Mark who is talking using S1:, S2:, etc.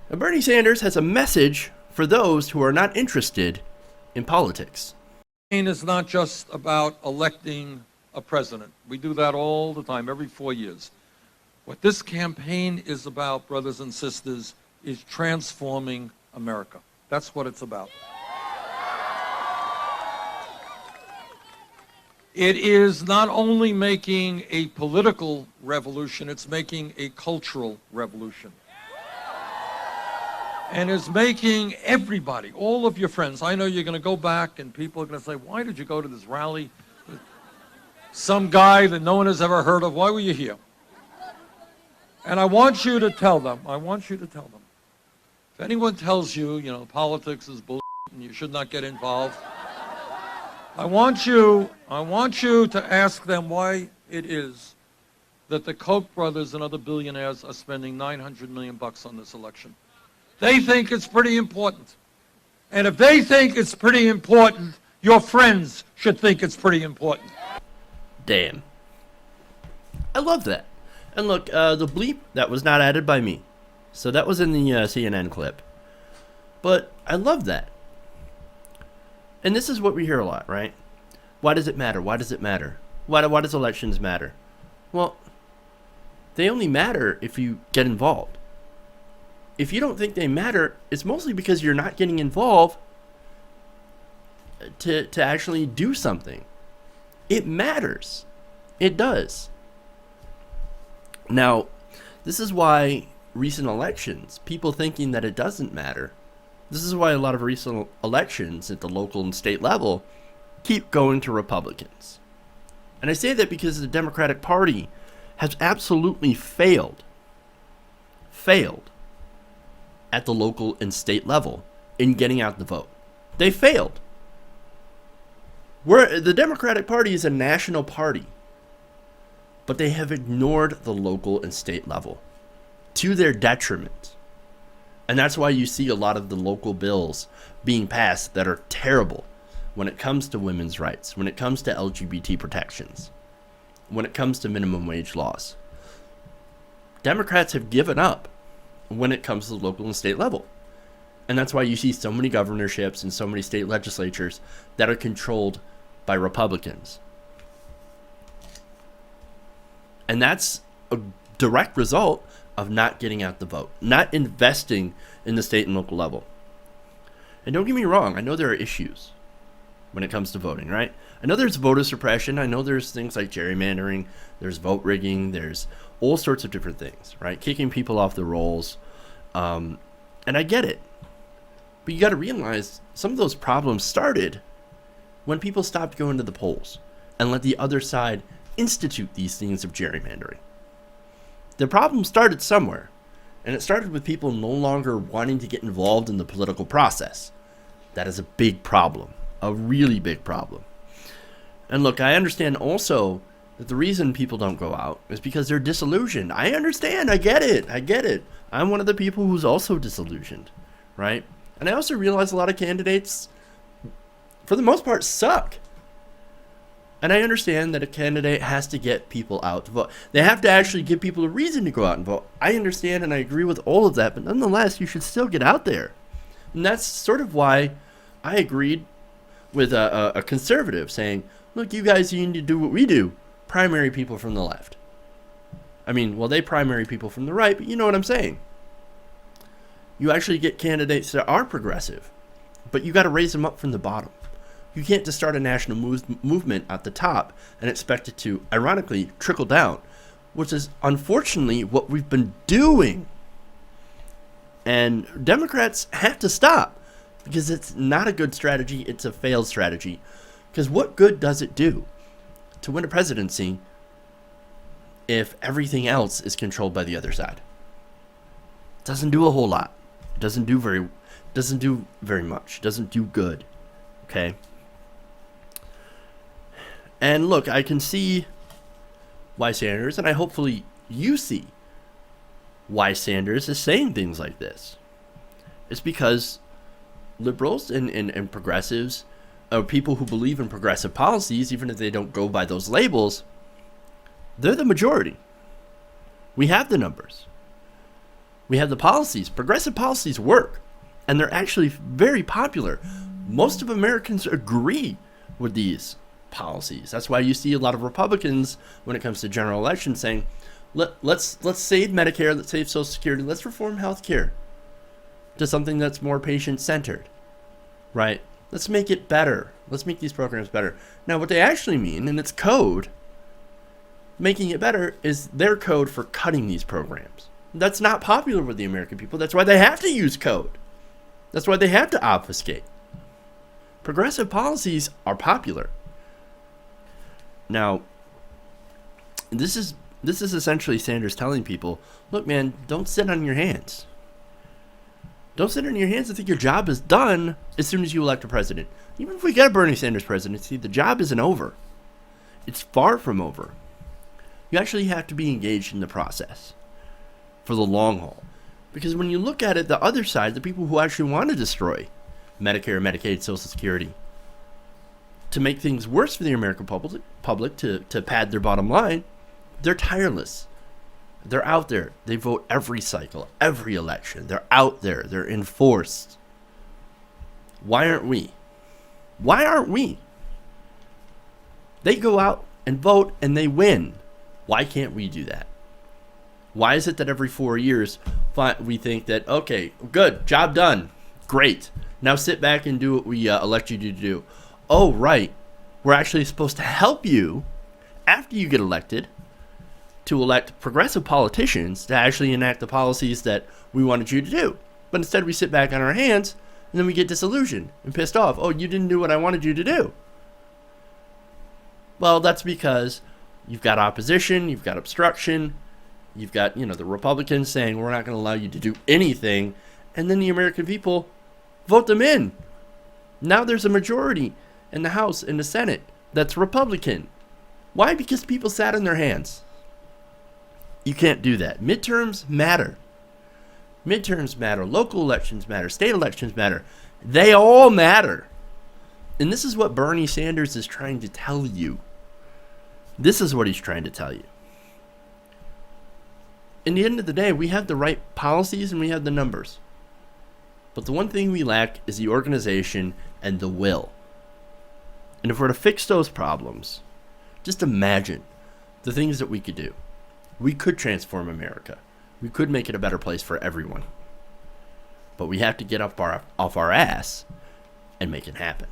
S1: Now, Bernie Sanders has a message for those who are not interested in politics.
S2: Is not just about electing a president. We do that all the time, every 4 years. What this campaign is about, brothers and sisters, is transforming America. That's what it's about. It is not only making a political revolution, it's making a cultural revolution. And is making everybody, all of your friends, I know you're going to go back and people are going to say, why did you go to this rally? Some guy that no one has ever heard of, why were you here? And I want you to tell them, if anyone tells you, politics is bullshit and you should not get involved, I want you to ask them why it is that the Koch brothers and other billionaires are spending $900 million on this election. They think it's pretty important. And if they think it's pretty important, your friends should think it's pretty important.
S1: Damn. I love that. And look, the bleep, that was not added by me. So that was in the CNN clip. But I love that. And this is what we hear a lot, right? Why does it matter? Why does it matter? Why does elections matter? Well, they only matter if you get involved. If you don't think they matter, it's mostly because you're not getting involved to actually do something. It matters. It does. Now, this is why recent elections, people thinking that it doesn't matter, this is why a lot of recent elections at the local and state level keep going to Republicans. And I say that because the Democratic Party has absolutely failed at the local and state level in getting out the vote. They failed. The Democratic Party is a national party, but they have ignored the local and state level to their detriment. And that's why you see a lot of the local bills being passed that are terrible when it comes to women's rights, when it comes to LGBT protections, when it comes to minimum wage laws. Democrats have given up when it comes to the local and state level. And that's why you see so many governorships and so many state legislatures that are controlled by Republicans. And that's a direct result of not getting out the vote, not investing in the state and local level. And don't get me wrong, I know there are issues when it comes to voting, right? I know there's voter suppression. I know there's things like gerrymandering, there's vote rigging, there's all sorts of different things, right? Kicking people off the rolls. And I get it. But you got to realize some of those problems started when people stopped going to the polls and let the other side institute these things of gerrymandering. The problem started somewhere, and it started with people no longer wanting to get involved in the political process. That is a big problem, a really big problem. And look, I understand also that the reason people don't go out is because they're disillusioned. I understand. I get it. I'm one of the people who's also disillusioned, right? And I also realize a lot of candidates, for the most part, suck. And I understand that a candidate has to get people out to vote. They have to actually give people a reason to go out and vote. I understand and I agree with all of that, but nonetheless, you should still get out there. And that's sort of why I agreed with a conservative saying, look, you guys, you need to do what we do. Primary people from the left. I mean, well, they primary people from the right, but you know what I'm saying. You actually get candidates that are progressive, but you got to raise them up from the bottom. You can't just start a national movement at the top and expect it to, ironically, trickle down, which is unfortunately what we've been doing. And Democrats have to stop because it's not a good strategy. It's a failed strategy. Because what good does it do to win a presidency if everything else is controlled by the other side? It doesn't do a whole lot. It doesn't do very much. It doesn't do good. Okay? And look, I can see why Sanders, and hopefully you see why Sanders is saying things like this. It's because liberals and progressives, or people who believe in progressive policies, even if they don't go by those labels, they're the majority. We have the numbers. We have the policies. Progressive policies work, and they're actually very popular. Most of Americans agree with these policies. That's why you see a lot of Republicans, when it comes to general elections, saying, let's save Medicare, let's save Social Security, let's reform healthcare to something that's more patient-centered, right? Let's make it better. Let's make these programs better. Now, what they actually mean, and it's code, making it better is their code for cutting these programs. That's not popular with the American people. That's why they have to use code. That's why they have to obfuscate. Progressive policies are popular. Now, this is essentially Sanders telling people, look, man, don't sit on your hands. Don't sit on your hands and think your job is done as soon as you elect a president. Even if we get a Bernie Sanders presidency, the job isn't over. It's far from over. You actually have to be engaged in the process for the long haul. Because when you look at it, the other side, the people who actually want to destroy Medicare, Medicaid, Social Security, to make things worse for the American public to pad their bottom line, they're tireless. They're out there. They vote every cycle, every election. They're out there. They're enforced. Why aren't we? Why aren't we? They go out and vote and they win. Why can't we do that? Why is it that every 4 years we think that, okay, good, job done, great. Now sit back and do what we elect you to do. Oh, right. We're actually supposed to help you after you get elected to elect progressive politicians to actually enact the policies that we wanted you to do. But instead we sit back on our hands and then we get disillusioned and pissed off. Oh, you didn't do what I wanted you to do. Well, that's because you've got opposition, you've got obstruction, you've got, the Republicans saying we're not going to allow you to do anything, and then the American people vote them in. Now there's a majority in the House and the Senate that's Republican. Why? Because people sat on their hands. You can't do that. Midterms matter. Midterms matter. Local elections matter. State elections matter. They all matter. And this is what Bernie Sanders is trying to tell you. This is what he's trying to tell you. In the end of the day, we have the right policies and we have the numbers. But the one thing we lack is the organization and the will. And if we're to fix those problems, just imagine the things that we could do. We could transform America. We could make it a better place for everyone. But we have to get off our ass and make it happen.